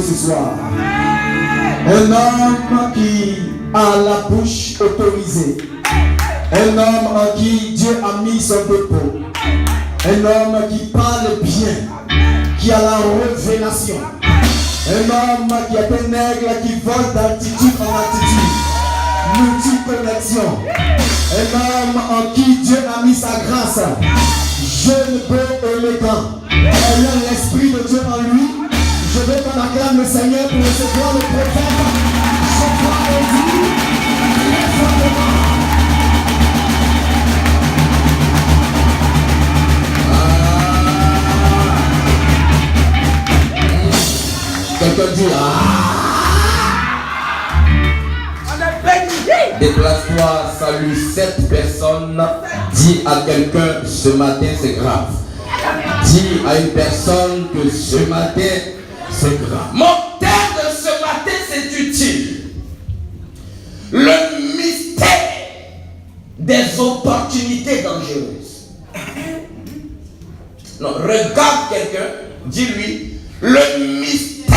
ce soir. Un homme qui a la bouche autorisée. Un homme en qui Dieu a mis son dépôt. Un homme qui parle bien, qui a la révélation. Un homme qui est un aigle qui vole d'altitude en altitude. Multiconnexion. Un homme en qui Dieu a mis sa grâce. Jeune, beau, élégant. Ayant l'esprit de Dieu en lui. Je veux qu'on acclame le Seigneur pour recevoir le prophète. Je crois en Dieu. Très fortement. Quelqu'un dit Déplace-toi, salue 7 personnes. Dis à quelqu'un, ce matin c'est grave. Dis à une personne que ce matin c'est grave. Mon thème de ce matin c'est utile. Le mystère des opportunités dangereuses. Non, regarde quelqu'un, dis-lui, le mystère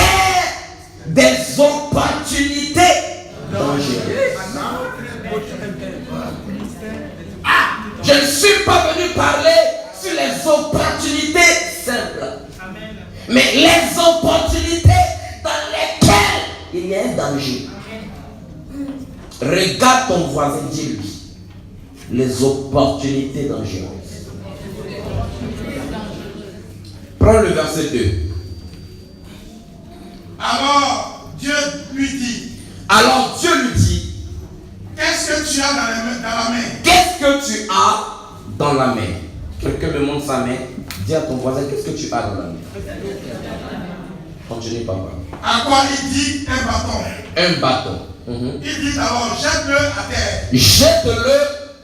des opportunités dangereuses. Je ne suis pas venu parler sur les opportunités simples, mais les opportunités dans lesquelles il y a un danger. Regarde ton voisin, dis-lui, les opportunités dangereuses. Prends le verset 2. Alors Dieu lui dit, qu'est-ce que tu as dans la main? Qu'est-ce que tu as dans la main? Quelqu'un me montre sa main. Dis à ton voisin, qu'est-ce que tu as dans la main? Continue, papa. À quoi il dit un bâton? Un bâton. Il dit alors, jette-le à terre. Jette-le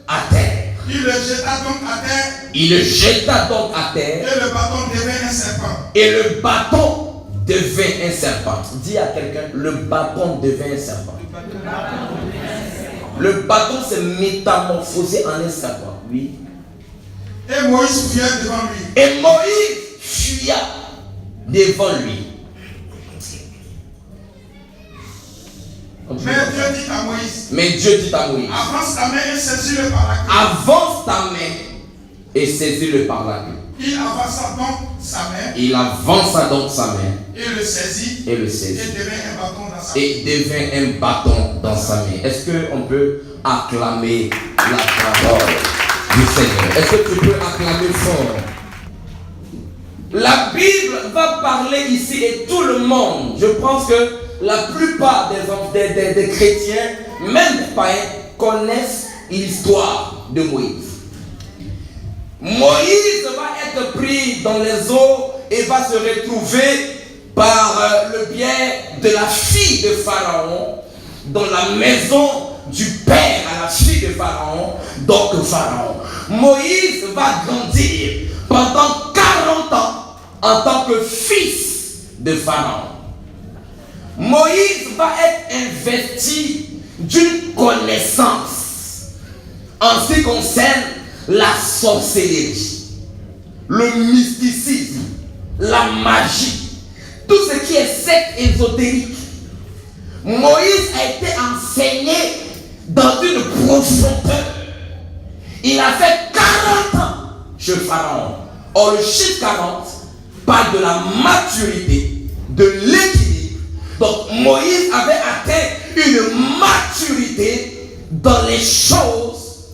à terre. Il le jeta donc à terre. Il le jeta donc à terre. Et le bâton devint un serpent. Et le bâton devint un serpent. Dis à quelqu'un, le bâton devint un serpent. Le bâton s'est métamorphosé en un serpent. Oui. Et Moïse fuya devant lui. Et Moïse fuya devant lui. Mais Dieu dit à Moïse. Avance ta main et saisis-le par la queue. Avance ta main et saisis-le par la queue. Il avança donc sa main. Il avança donc sa main. Et le saisit. Et le saisit. Et devint un bâton dans sa main. Et devint un bâton dans sa main. Est-ce qu'on peut acclamer la parole du Seigneur? Est-ce que tu peux acclamer fort? La Bible va parler ici et tout le monde. Je pense que la plupart des chrétiens, même des païens, connaissent l'histoire de Moïse. Moïse va être pris dans les eaux et va se retrouver par le biais de la fille de Pharaon dans la maison du père à la fille de Pharaon, donc Pharaon. Moïse va grandir pendant 40 ans en tant que fils de Pharaon. Moïse va être investi d'une connaissance en ce qui concerne la sorcellerie, le mysticisme, la magie, tout ce qui est secte ésotérique. Moïse a été enseigné dans une profondeur. Il a fait 40 ans chez Pharaon. Or, le chiffre 40 parle de la maturité, de l'équilibre. Donc, Moïse avait atteint une maturité dans les choses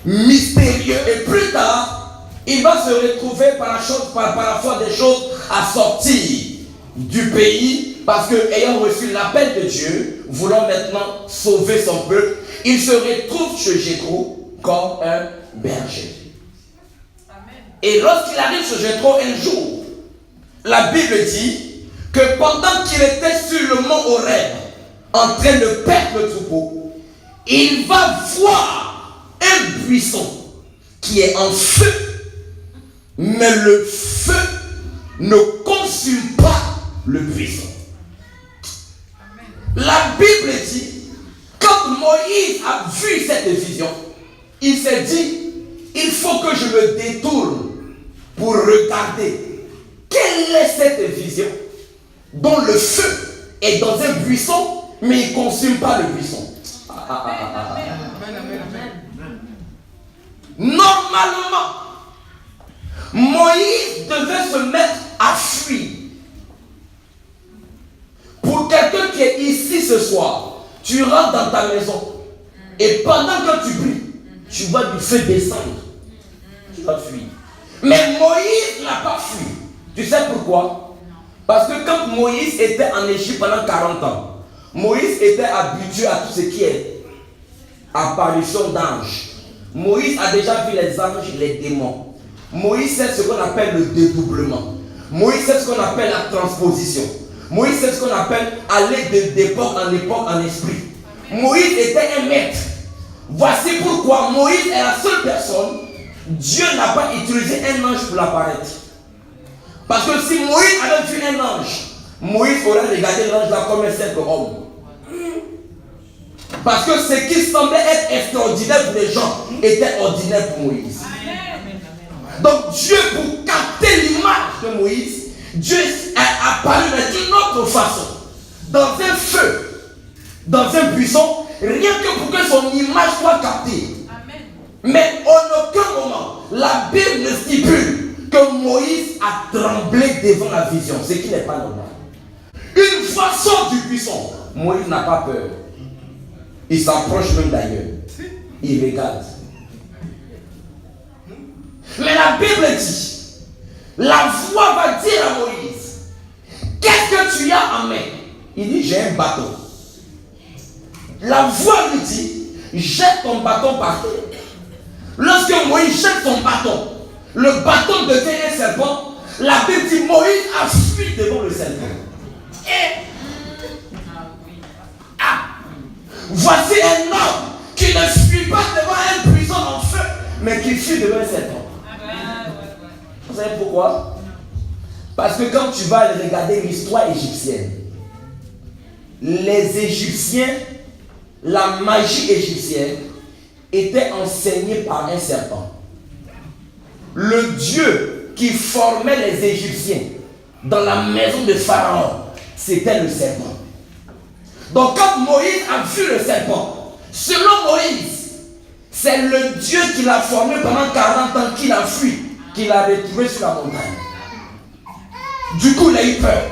mystérieuses. Et plus tard, il va se retrouver par la foi des choses à sortir du pays. Parce que, ayant reçu l'appel de Dieu, voulant maintenant sauver son peuple, il se retrouve chez Jéthro comme un berger. Amen. Et lorsqu'il arrive chez Jéthro un jour, la Bible dit que pendant qu'il était sur le mont Horeb, en train de perdre le troupeau, il va voir un buisson qui est en feu, mais le feu ne consume pas le buisson. La Bible dit, quand Moïse a vu cette vision, il s'est dit, il faut que je me détourne pour regarder quelle est cette vision dont le feu est dans un buisson, mais il ne consume pas le buisson. Normalement, Moïse devait se mettre à fuir. Pour quelqu'un qui est ici ce soir, tu rentres dans ta maison et pendant que tu pries, tu vois du feu descendre. Tu vas fuir. Mais Moïse n'a pas fui. Tu sais pourquoi? Parce que quand Moïse était en Égypte pendant 40 ans, Moïse était habitué à tout ce qui est apparition d'anges. Moïse a déjà vu les anges, les démons. Moïse sait ce qu'on appelle le dédoublement. Moïse sait ce qu'on appelle la transposition. Moïse sait ce qu'on appelle aller d'époque en époque en esprit. Moïse était un maître. Voici pourquoi Moïse est la seule personne. Dieu n'a pas utilisé un ange pour l'apparaître. Parce que si Moïse avait vu un ange, Moïse aurait regardé l'ange là comme un simple homme. Parce que ce qui semblait être extraordinaire pour les gens était ordinaire pour Moïse. Donc Dieu, pour capter l'image de Moïse, Dieu est apparu d'une autre façon. Dans un feu, dans un buisson, rien que pour que son image soit captée. Mais en aucun moment, la Bible ne stipule que Moïse a tremblé devant la vision, ce qui n'est pas normal. Une fois sort du buisson, Moïse n'a pas peur. Il s'approche même d'ailleurs. Il regarde. Mais la Bible dit, la voix va dire à Moïse, qu'est-ce que tu as en main? Il dit, j'ai un bâton. La voix lui dit, jette ton bâton par terre. Lorsque Moïse jette son bâton, le bâton devient un serpent. La Bible dit, Moïse a fui devant le serpent. Voici un homme qui ne fuit pas devant un buisson en feu, mais qui fuit devant un serpent. Vous savez pourquoi? Parce que quand tu vas regarder l'histoire égyptienne, les Égyptiens, la magie égyptienne était enseignée par un serpent. Le Dieu qui formait les Égyptiens dans la maison de Pharaon, c'était le serpent. Donc quand Moïse a vu le serpent, selon Moïse, c'est le Dieu qui l'a formé pendant 40 ans, qu'il a fui, qu'il a retrouvé sur la montagne. Du coup, il a eu peur.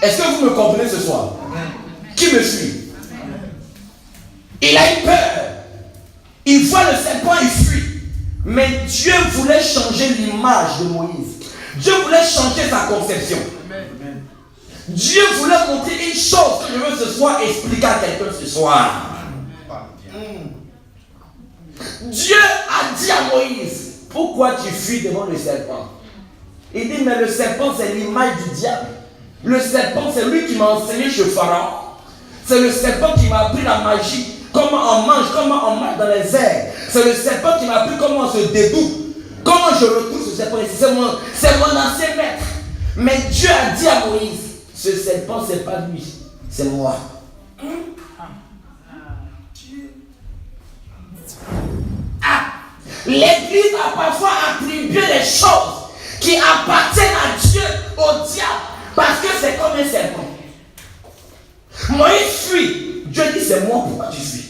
Est-ce que vous me comprenez ce soir? Qui me suit? Il a eu peur. Il voit le serpent, il fuit. Mais Dieu voulait changer l'image de Moïse. Dieu voulait changer sa conception. Dieu voulait montrer une chose que je veux ce soir expliquer à quelqu'un ce soir. Dieu a dit à Moïse, pourquoi tu fuis devant le serpent? Il dit, mais le serpent c'est l'image du diable. Le serpent c'est lui qui m'a enseigné chez Pharaon. C'est le serpent qui m'a appris la magie. Comment on mange dans les airs. C'est le serpent qui m'a appris comment on se dédouble. Comment je retrouve ce serpent. C'est mon ancien maître. Mais Dieu a dit à Moïse, ce serpent c'est pas lui, c'est moi. L'église a parfois attribué les choses qui appartiennent à Dieu au diable parce que c'est comme un serpent. Moïse fuit. Dieu dit c'est moi, pourquoi tu fuis?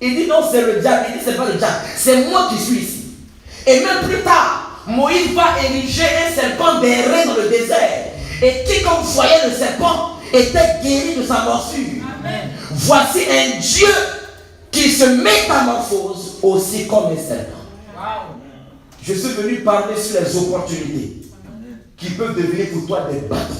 Il dit non, c'est le diable. Il dit c'est pas le diable, c'est moi qui suis ici. Et même plus tard, Moïse va ériger un serpent d'airain dans le désert. Et quiconque voyait le serpent était guéri de sa morsure. Amen. Voici un Dieu qui se métamorphose aussi comme un serpent. Wow. Je suis venu parler sur les opportunités qui peuvent devenir pour toi des bâtons.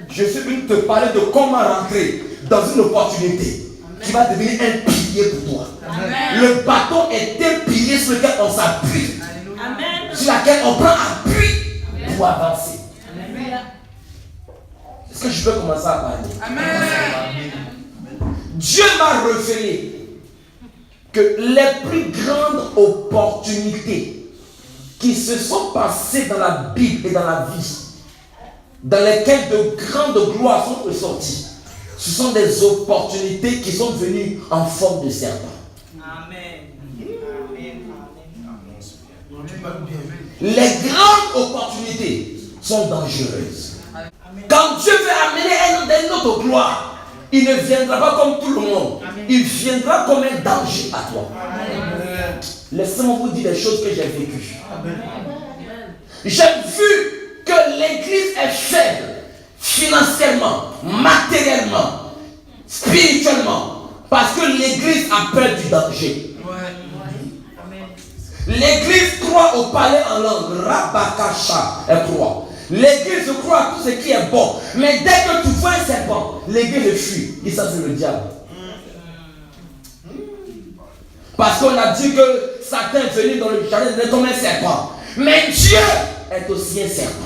Je suis venu te parler de comment rentrer dans une opportunité qui va devenir un pilier pour toi. Amen. Le bâton est un pilier sur lequel on s'appuie, sur lequel on prend appui pour avancer. Amen. Est-ce que je peux commencer à parler? Amen. Dieu m'a révélé que les plus grandes opportunités qui se sont passées dans la Bible et dans la vie, dans lesquelles de grandes gloires sont ressorties, ce sont des opportunités qui sont venues en forme de serpent. Amen. Les grandes opportunités sont dangereuses. Quand Dieu veut amener un homme d'une autre gloire, il ne viendra pas comme tout le monde. Il viendra comme un danger à toi. Laissez-moi vous dire des choses que j'ai vécues. J'ai vu que l'église est faible financièrement, matériellement, spirituellement, parce que l'église a peur du danger. L'église croit au palais en langue, Rabakasha, elle croit. L'église croit à tout ce qui est bon, mais dès que tu vois un serpent, l'église fuit. Et ça, c'est le diable. Parce qu'on a dit que Satan est venu dans le jardin comme un serpent. Mais Dieu est aussi un serpent.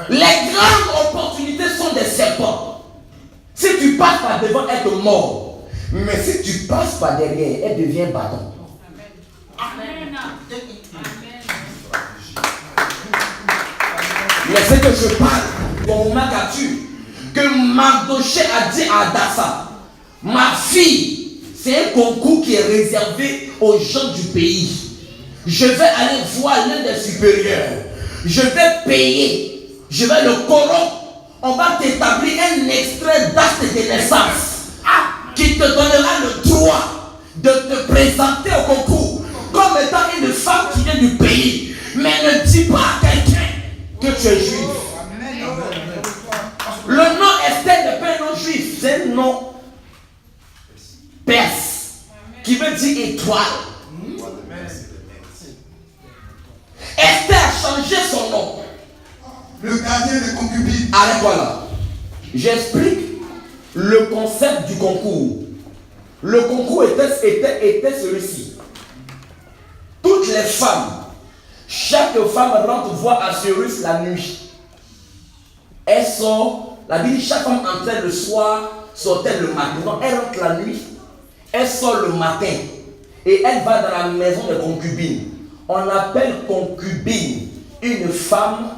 Les grandes opportunités sont des serpents. Si tu passes par devant, elle te mord. Mais si tu passes par derrière, elle devient bâton. Amen. Mais c'est que je parle, ton moment qu'as-tu, que Mardoché a dit à Adassa, ma fille, c'est un concours qui est réservé aux gens du pays. Je vais aller voir l'un des supérieurs. Je vais payer. Je vais le corrompre. On va t'établir un extrait d'acte de naissance qui te donnera le droit de te présenter au concours comme étant une femme qui vient du pays. Mais ne dis pas à quelqu'un que tu es juif. Le nom Esther n'est pas un nom juif, c'est un nom perse qui veut dire étoile. Esther a changé son nom. Le gardien des concubines. Arrête-toi là. J'explique le concept du concours. Le concours était celui-ci. Toutes les femmes, chaque femme rentre voir Assuérus la nuit. Elle sort, la Bible dit chaque femme entrait le soir, sortait le matin. Donc elle rentre la nuit, elle sort le matin et elle va dans la maison des concubines. On appelle concubine une femme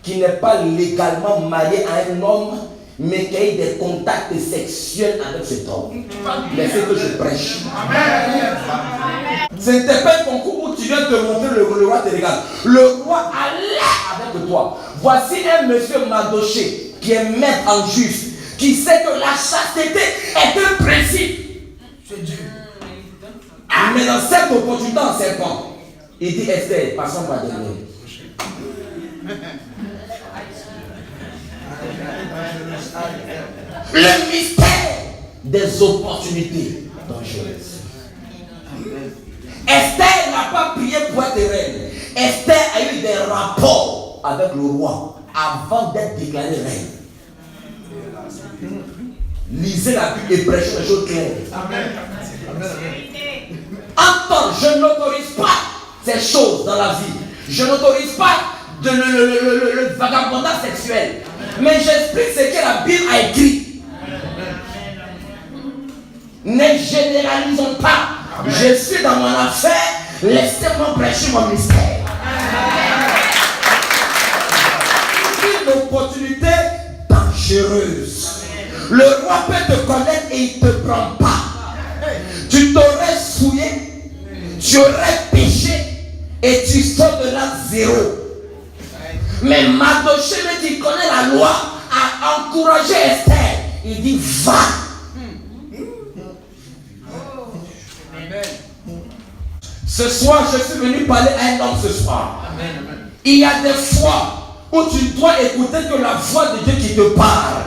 qui n'est pas légalement mariée à un homme, mais qui a eu des contacts sexuels avec cet homme. Mais c'est que je prêche. Ce n'était pas un concours où tu viens te montrer, le roi te regarde. Le roi allait avec toi. Voici un monsieur Mardoché qui est maître en juif, qui sait que la chasteté est un principe. C'est Dieu. Mais dans cette opportunité en serpent, il dit Esther, passons par derrière. Le mystère des opportunités dangereuses. Esther n'a pas prié pour être reine. Esther a eu des rapports avec le roi avant d'être déclarée reine. Lisez la Bible et prêchez les choses claires. Amen. Entends, je n'autorise pas ces choses dans la vie. Je n'autorise pas le vagabondage sexuel. Mais j'explique ce que la Bible a écrit. Ne généralisons pas. Je suis dans mon affaire. Laissez-moi prêcher mon mystère. Une opportunité dangereuse. Le roi peut te connaître et il ne te prend pas. Tu t'aurais souillé, tu aurais péché et tu sors de là zéro. Mais Mardoché, qui connaît la loi, a encouragé Esther. Il dit va. Ce soir, je suis venu parler à un homme ce soir. Il y a des fois où tu dois écouter que la voix de Dieu qui te parle.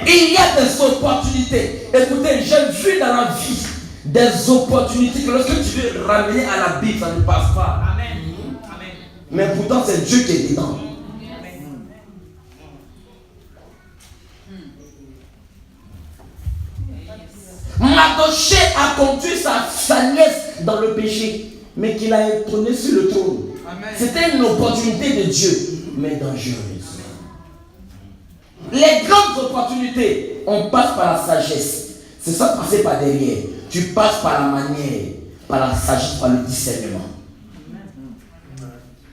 Il y a des opportunités. Écoutez, j'ai vu dans la vie des opportunités que lorsque tu veux ramener à la Bible, ça ne passe pas. Amen. Mais pourtant, c'est Dieu qui est dedans. Mardoché a conduit sa nièce dans le péché, mais qu'il a étonné sur le trône. C'était une opportunité de Dieu, mais dangereuse. Les grandes opportunités, on passe par la sagesse. C'est ça passer par derrière. Tu passes par la manière, par la sagesse, par le discernement.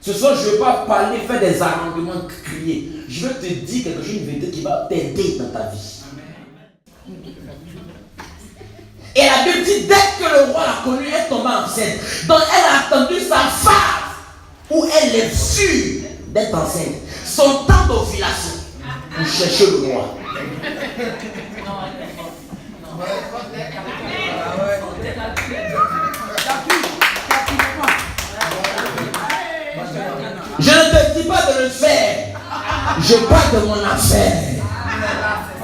Ce soir, je ne vais pas parler, faire des arrangements, crier. Je vais te dire quelque chose, une vérité qui va t'aider dans ta vie. Et la Bible dit, dès que le roi l'a connue, elle est tombée enceinte. Donc elle a attendu sa phase où elle est sûre d'être enceinte, son temps d'ovulation, vous cherchez le roi. Je ne te dis pas de le faire. Je parle de mon affaire.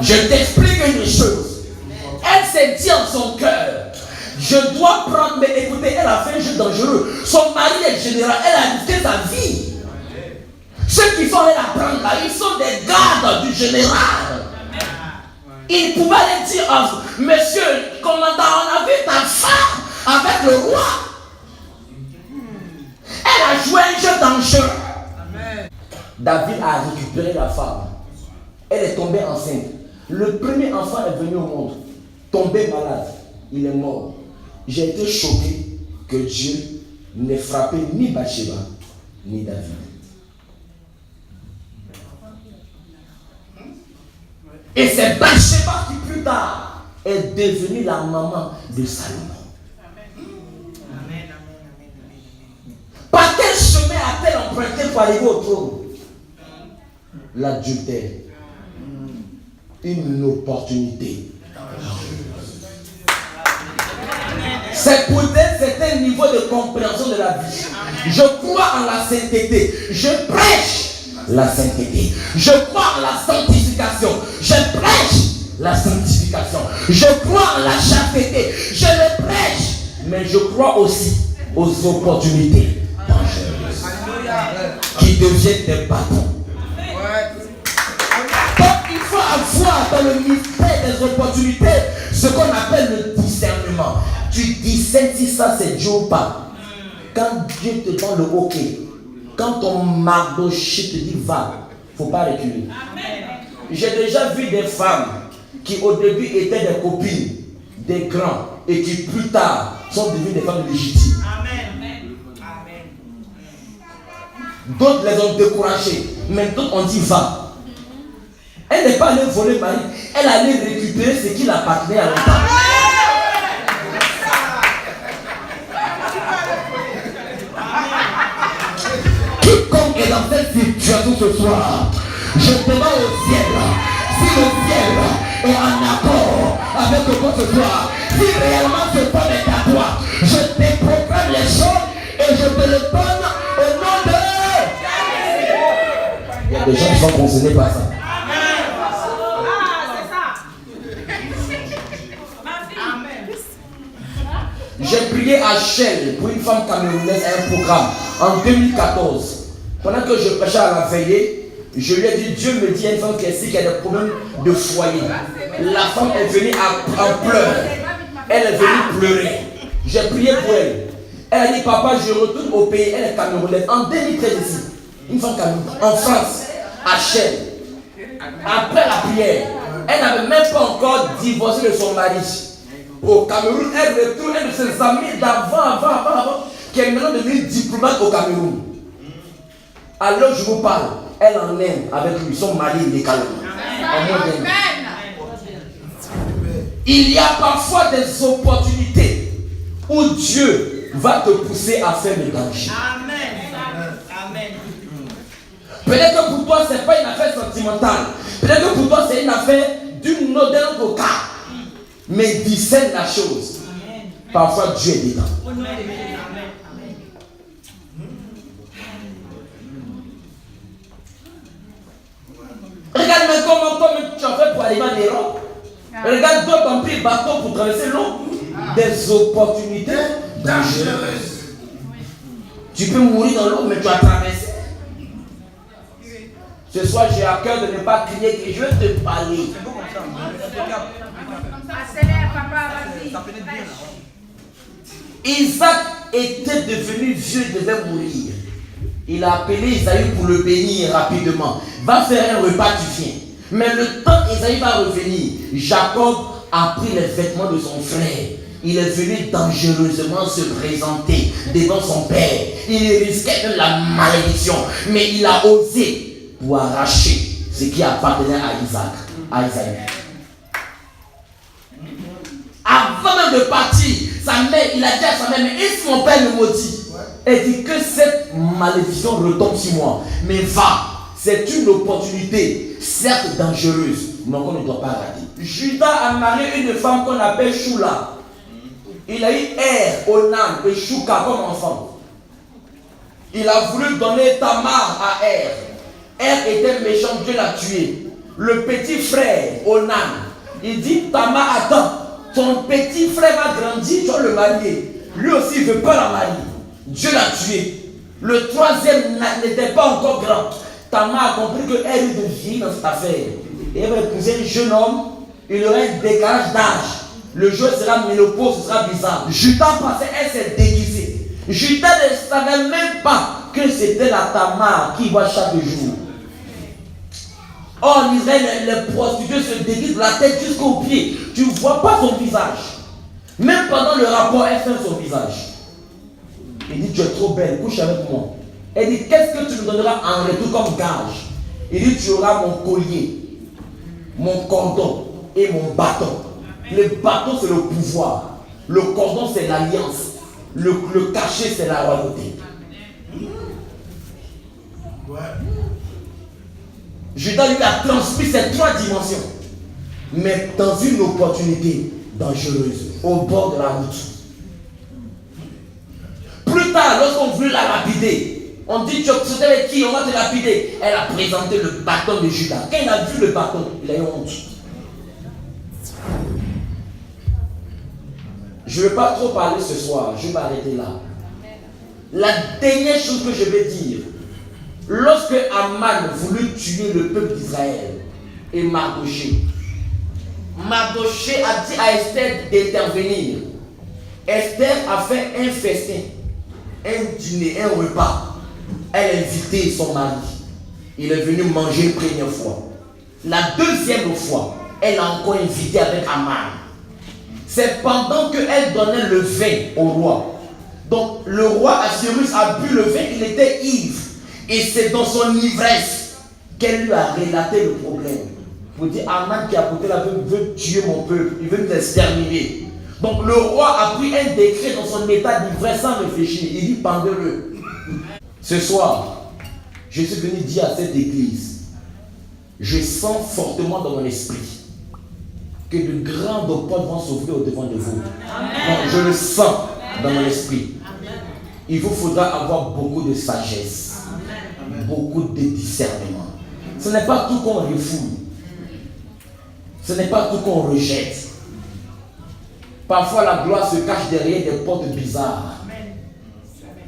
Je t'explique une chose. Elle s'est dit en son cœur, je dois prendre, mais écoutez, elle a fait un jeu dangereux. Son mari est général, elle a risqué sa vie. Ceux qui sont allés la prendre là, ils sont des gardes du général. Il pouvait aller dire, oh, monsieur, commandant, on a vu ta femme avec le roi. Elle a joué un jeu dangereux. David a récupéré la femme. Elle est tombée enceinte. Le premier enfant est venu au monde, tombé malade. Il est mort. J'ai été choqué que Dieu n'ait frappé ni Bathsheba, ni David. Et c'est Bathsheba qui plus tard est devenue la maman de Salomon. Par quel chemin a-t-elle emprunté pour arriver au trône? L'adultère. Une opportunité. C'est peut-être un certain niveau de compréhension de la vie. Je crois en la sainteté. Je prêche la sainteté. Je crois en la sanctification. Je prêche la sanctification. Je crois en la chasteté. Je le prêche. Mais je crois aussi aux opportunités qui deviennent des bâtons. Donc il faut avoir dans le mystère des opportunités ce qu'on appelle le discernement. Tu discernes si ça c'est Dieu ou pas. Quand Dieu te donne le OK, quand ton Mardoché te dit va, il ne faut pas reculer. J'ai déjà vu des femmes qui au début étaient des copines des grands et qui plus tard sont devenues des femmes légitimes. D'autres les ont découragées, mais d'autres ont dit va. Elle n'est pas allée voler Marie, elle allait récupérer ce qui l'appartenait à longtemps. Quiconque est dans cette situation ce soir, je demande au ciel, si le ciel est en accord avec toi ce soir, si réellement ce temps est à toi, je te proclame les choses et je te le donne au nom de... Il y a des gens qui sont concernés par ça. J'ai prié à Shell pour une femme camerounaise à un programme en 2014. Pendant que je prêchais à la veillée, je lui ai dit, Dieu me dit, il y a une femme qui est ici qui a des problèmes de foyer. La femme est venue en pleurs. Elle est venue pleurer. J'ai prié pour elle. Elle a dit, papa, je retourne au pays. Elle est camerounaise. En 2013 ici, une femme camerounaise, en France, à Shell. Après la prière, elle n'avait même pas encore divorcé de son mari. Au Cameroun, elle retourne un de ses amis d'avant, qui est maintenant devenu diplomate au Cameroun. Alors je vous parle, elle en aime avec lui, son mari légalement. Il y a parfois des opportunités où Dieu va te pousser à faire le danger. Amen. Peut-être que pour toi, ce n'est pas une affaire sentimentale. Peut-être que pour toi, c'est une affaire d'un autre cas. Mais discerne la chose. Parfois Dieu est dedans. Regarde mais comment tu as fait pour arriver en Europe. Regarde toi t'as pris le bateau pour traverser l'eau. Des opportunités dangereuses. Tu peux mourir dans l'eau mais tu as traversé. Ce soir j'ai à cœur de ne pas crier que je vais te parler. Isaac était devenu vieux, il devait mourir. Il a appelé Isaïe pour le bénir rapidement. Va faire un repas, tu viens. Mais le temps qu'Isaïe va revenir, Jacob a pris les vêtements de son frère. Il est venu dangereusement se présenter devant son père. Il risquait même la malédiction. Mais il a osé pour arracher ce qui appartenait à Isaac, à Isaïe. Avant même de partir, sa mère, il a dit à sa mère, mais est-ce que mon père me maudit? Elle dit que cette malédiction retombe sur moi. Mais va, c'est une opportunité, certes dangereuse, mais on ne doit pas rater. Judas a marié une femme qu'on appelle Shula. Il a eu Onan et Shuka comme enfant. Il a voulu donner Tamar à était méchant, Dieu l'a tué. Le petit frère, Onan, il dit, Tamar, attends, ton petit frère va grandir, tu vas le marier. Lui aussi, il ne veut pas la marier. Dieu l'a tué. Le troisième n'était pas encore grand. Tamar a compris qu'elle est de vie dans cette affaire. Et elle va épouser un jeune homme, il aurait un décalage d'âge. Le jour sera ménopause, ce sera bizarre. Judas passait, elle s'est déguisée. Judas ne savait même pas que c'était la Tamar qui voit chaque jour. Or, en Israël, les prostituées se déguisent de la tête jusqu'aux pieds. Tu ne vois pas son visage. Même pendant le rapport, elle fait son visage. Il dit, tu es trop belle, couche avec moi. Elle dit, qu'est-ce que tu me donneras en retour comme gage? Il dit, tu auras mon collier, mon cordon et mon bâton. Le bâton, c'est le pouvoir. Le cordon, c'est l'alliance. Le cachet, c'est la royauté. Judas lui a transmis ces trois dimensions, mais dans une opportunité dangereuse, au bord de la route. Plus tard, lorsqu'on voulait la lapider, on dit, tu es avec qui? On va te lapider. Elle a présenté le bâton de Judas. Quand il a vu le bâton, il a eu honte. Je ne vais pas trop parler ce soir, je vais m'arrêter là. La dernière chose que je vais dire, lorsque Aman voulut tuer le peuple d'Israël et Mardoché a dit à Esther d'intervenir. Esther a fait un festin, un dîner, un repas. Elle a invité son mari. Il est venu manger une première fois. La deuxième fois, elle a encore invité avec Aman. C'est pendant qu'elle donnait le vin au roi. Donc le roi Assyrus a bu le vin, il était ivre. Et c'est dans son ivresse qu'elle lui a relaté le problème. Pour dire, Aman qui a porté la veuve veut tuer mon peuple, il veut nous exterminer. Donc le roi a pris un décret dans son état d'ivresse sans réfléchir. Il dit, pendez-le. Ce soir, je suis venu dire à cette église, je sens fortement dans mon esprit que de grandes portes vont s'ouvrir au devant de vous. Donc, je le sens dans mon esprit. Il vous faudra avoir beaucoup de sagesse, beaucoup de discernement. Ce n'est pas tout qu'on refoule. Ce n'est pas tout qu'on rejette. Parfois, la gloire se cache derrière des portes bizarres.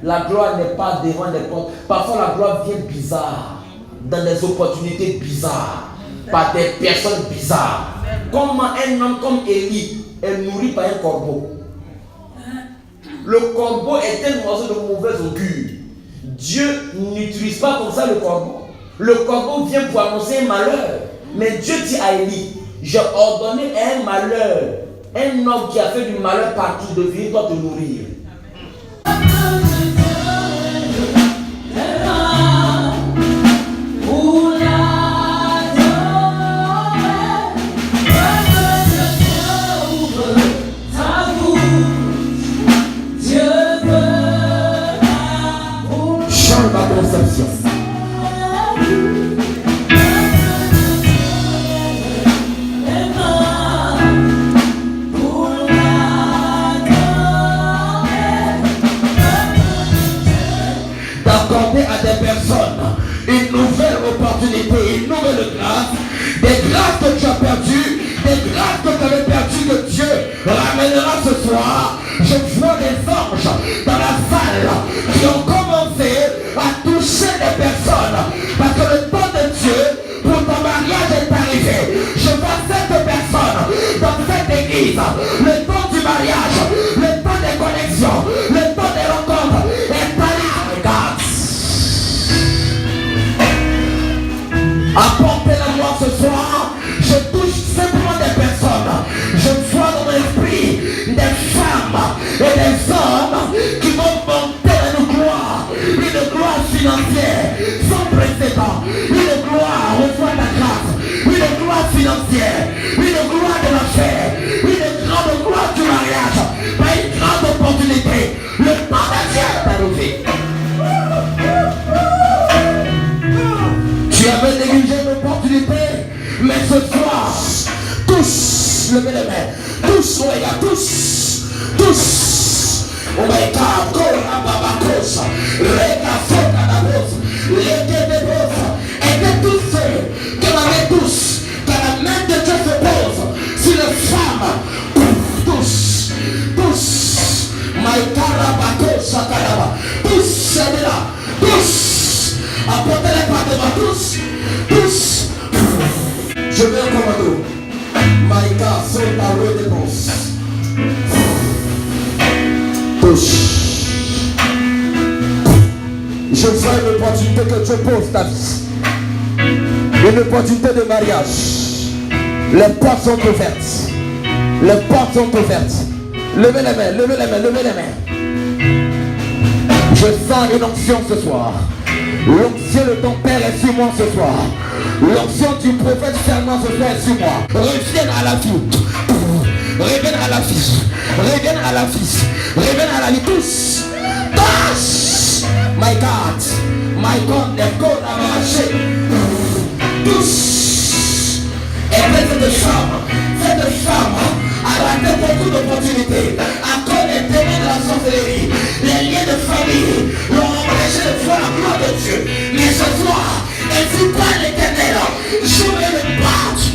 La gloire n'est pas devant des portes. Parfois, la gloire vient bizarre, dans des opportunités bizarres, par des personnes bizarres. Comment un homme comme Élie est nourri par un corbeau. Le corbeau est un oiseau de mauvaise augure. Dieu n'utilise pas comme ça le corbeau. Le corbeau vient pour annoncer un malheur. Mais Dieu dit à Élie, j'ai ordonné un malheur, un homme qui a fait du malheur partout de venir doit te nourrir. D'accorder à des personnes une nouvelle opportunité, une nouvelle grâce, des grâces que tu as perdues, des grâces que tu avais perdues, que Dieu ramènera ce soir. Je vois des anges dans la salle qui ont commencé à toucher des personnes parce que le temps de Dieu pour ton mariage est arrivé. Je vois cette personne dans cette église. Le temps du mariage, le temps des connexions, le temps des rencontres est allé. Regarde. Apportez-la-moi ce soir. Je touche simplement des personnes. Je vois dans mon esprit des femmes et des hommes qui vont monter une gloire financière sans précédent. Une gloire, reçoit ta grâce. Une gloire financière, une gloire de l'affaire, une grande gloire du mariage, pas une grande opportunité. Le temps de Dieu est arrivé. levez les mains. Tous, oh my God, tous. Oh my God, Kora Babakosa, Rega Fona Dabos, Leke de Bosa, aidez tous ceux que la main tous, que la main de Dieu se pose sur les femmes. Tous, my Karabakosa Karaba, tous, c'est là, tous, apportez les pas devant tous. Je vais en commando. My God, so ta redépense. Je vois une opportunité que Dieu pose ta vie. Une opportunité de mariage. Les portes sont ouvertes. Les portes sont ouvertes. Levez les mains, levez les mains, levez les mains. Je sens une onction ce soir. L'onction de ton Père est sur moi ce soir. L'onction du prophète Fernand ce soir est sur moi. Reviens à la vie. Reviens à la vie. Reviens à la vie. Reviens à la vie. Tous. My God, les corps à marcher. Tous. Et cette femme a raté beaucoup d'opportunités. À cause des démons de la sorcellerie, les liens de famille l'ont empêché de voir la gloire de Dieu. Mais ce soir, elle dit pas l'Éternel. Je vais le battre.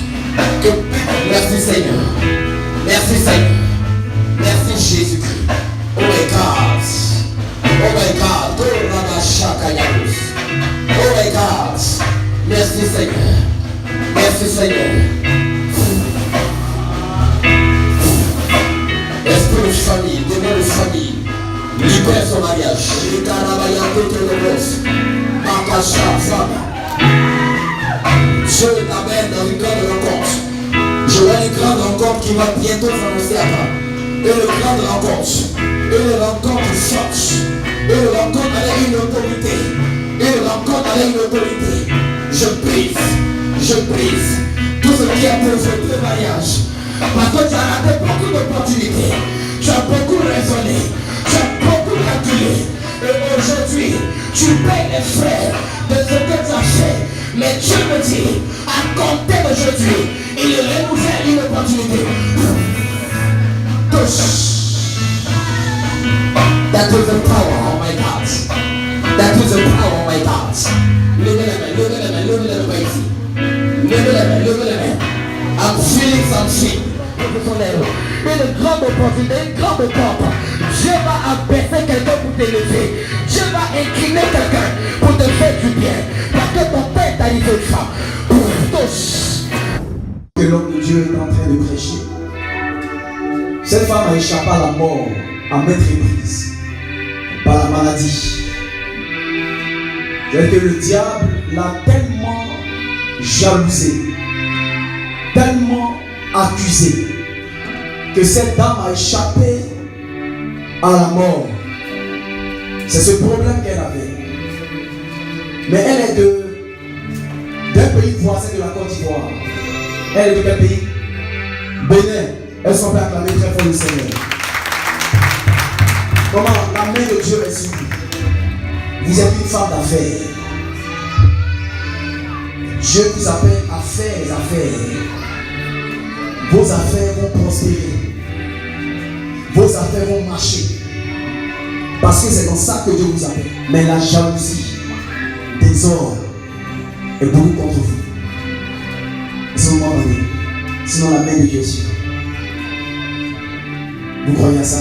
Merci Seigneur. Merci Seigneur. Merci Jésus-Christ. Oh my God. Oh my God. Oh my God. Merci Seigneur. Merci Seigneur. Esprit de famille, démon de famille, libère son mariage. Dieu t'amène dans une grande rencontre. Je vois une grande rencontre qui va bientôt s'annoncer à toi. Une grande rencontre. Une rencontre forte. Une rencontre avec une autorité. Une rencontre avec une autorité. Je brise tout ce qui a posé le mariage. Parce que tu as raté beaucoup d'opportunités. Tu as beaucoup raisonné. Tu as beaucoup calculé. Et aujourd'hui, tu payes les frais de ce que tu as fait. Mais Dieu me dit, à compter d'aujourd'hui, il renouvelle une opportunité. That is the power, oh my God. That is the power, oh my God. Levez les mains, levez les mains, levez les mains ici. Levez les mains, levez les mains. I'm feeling something. Une grande opportunité, une grande porte. Dieu va abaisser quelqu'un pour t'élever. Dieu va incliner quelqu'un pour te faire du bien. Parce que ton Père t'a dit une femme. Que l'homme de Dieu est en train de prêcher. Cette femme a échappé à la mort à maintes reprises par la maladie. C'est que le diable l'a tellement jalousé, tellement accusé, que cette dame a échappé à la mort. C'est ce problème qu'elle avait. Mais elle est d'un pays voisin de la Côte d'Ivoire. Elle est de quel pays? Bénin. Elle s'en fait acclamer très fort le Seigneur. Comment la main de Dieu est sur vous. Vous êtes une femme d'affaires. Dieu vous appelle à faire les affaires. Vos affaires vont prospérer. Vos affaires vont marcher. Parce que c'est dans ça que Dieu vous appelle. Mais la jalousie, désordre est beaucoup contre vous. Sinon la main de Dieu est sur vous. Vous croyez à ça?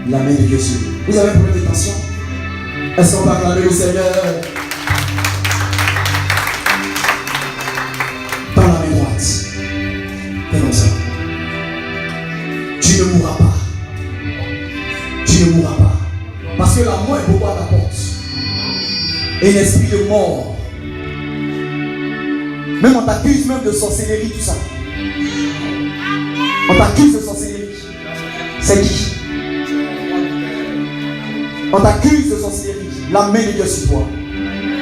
La main de Dieu est sur vous. Vous avez un problème de tension? Est-ce qu'on va acclamer le Seigneur? Par la main droite. Fais comme ça. Tu ne mourras pas. Tu ne mourras pas. Parce que la mort est beaucoup à ta porte. Et l'esprit de mort. Même on t'accuse même de sorcellerie, tout ça. On t'accuse de sorcellerie. C'est qui? On t'accuse de sorcellerie. La main de Dieu sur toi.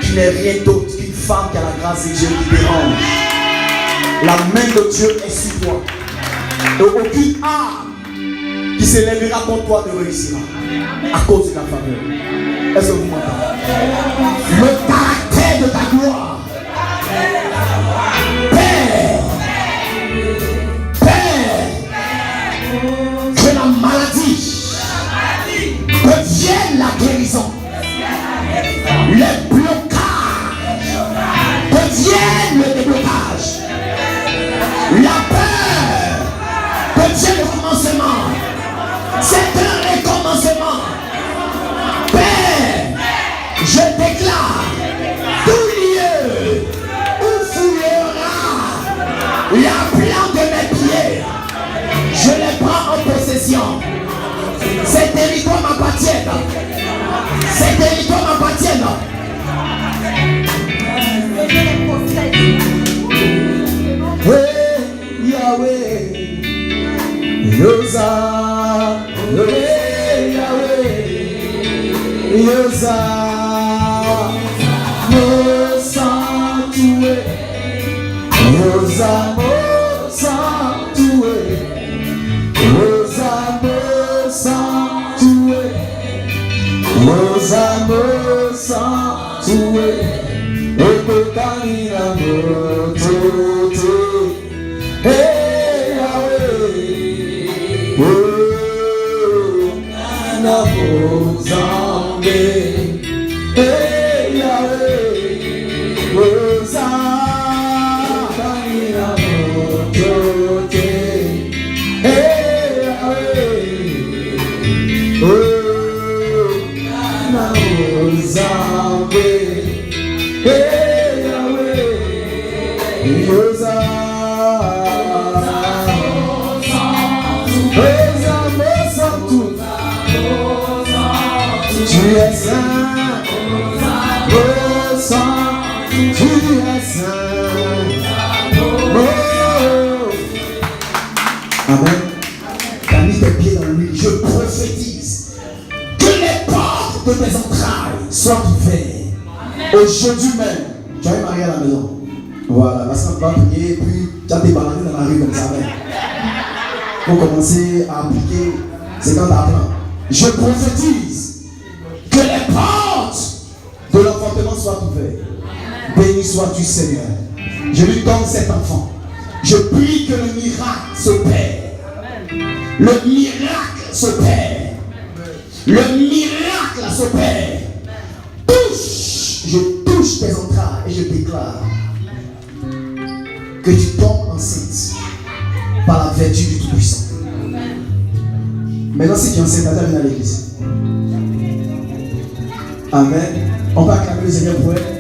Tu n'es rien d'autre qu'une femme qui a la grâce de Dieu qui dérange. La main de Dieu est sur toi. Et aucune âme qui s'élèvera contre toi ne réussira. À cause de la faveur. Est-ce que vous m'entendez? Le caractère de ta gloire. Père. Père. devienne la guérison. Le blocage devienne le déblocage. La peur devienne le commencement. C'est un recommencement. Père, je déclare tout lieu où fouillera la plante de mes pieds, je les prends en possession. Ces territoires m'appartiennent. Ces territoires m'appartiennent. Hey, Yahweh, Yosa, hey, Yahweh, Yosa, Mosa, Toué, Yosa, Mosa, Toué, Yosa, Mosa, Toué, Yosa, Mosa, Toué, Okokanina, Motote, hey, Yahweh, oh, Nana, Mozambe, hey, Yahweh, Moza, Kanina, Motote, hey, Yahweh, oh, Nana, Mozambe, hey, Yahweh, Moza. Tu es saint, oh saint, tu es saint, oh. Amen. Tu as mis tes pieds dans l'huile. Je prophétise que les portes de tes entrailles soient ouvertes. Aujourd'hui même, tu as marié à la maison. Voilà, la sainte va prier et puis tu as tes baladés dans la rue comme ça. Pour commencer à appliquer, c'est quand tu apprends. Je prophétise que les portes de l'enfantement soient ouvertes. Béni sois-tu, Seigneur. Je lui donne cet enfant. Je prie que le miracle s'opère. Le miracle s'opère. Le miracle s'opère. Touche. Je touche tes entrailles et je déclare que tu tombes enceinte par la vertu du Tout-Puissant. Maintenant, si tu es enceinte, viens à l'église. Amen. On va acclamer le Seigneur pour elle.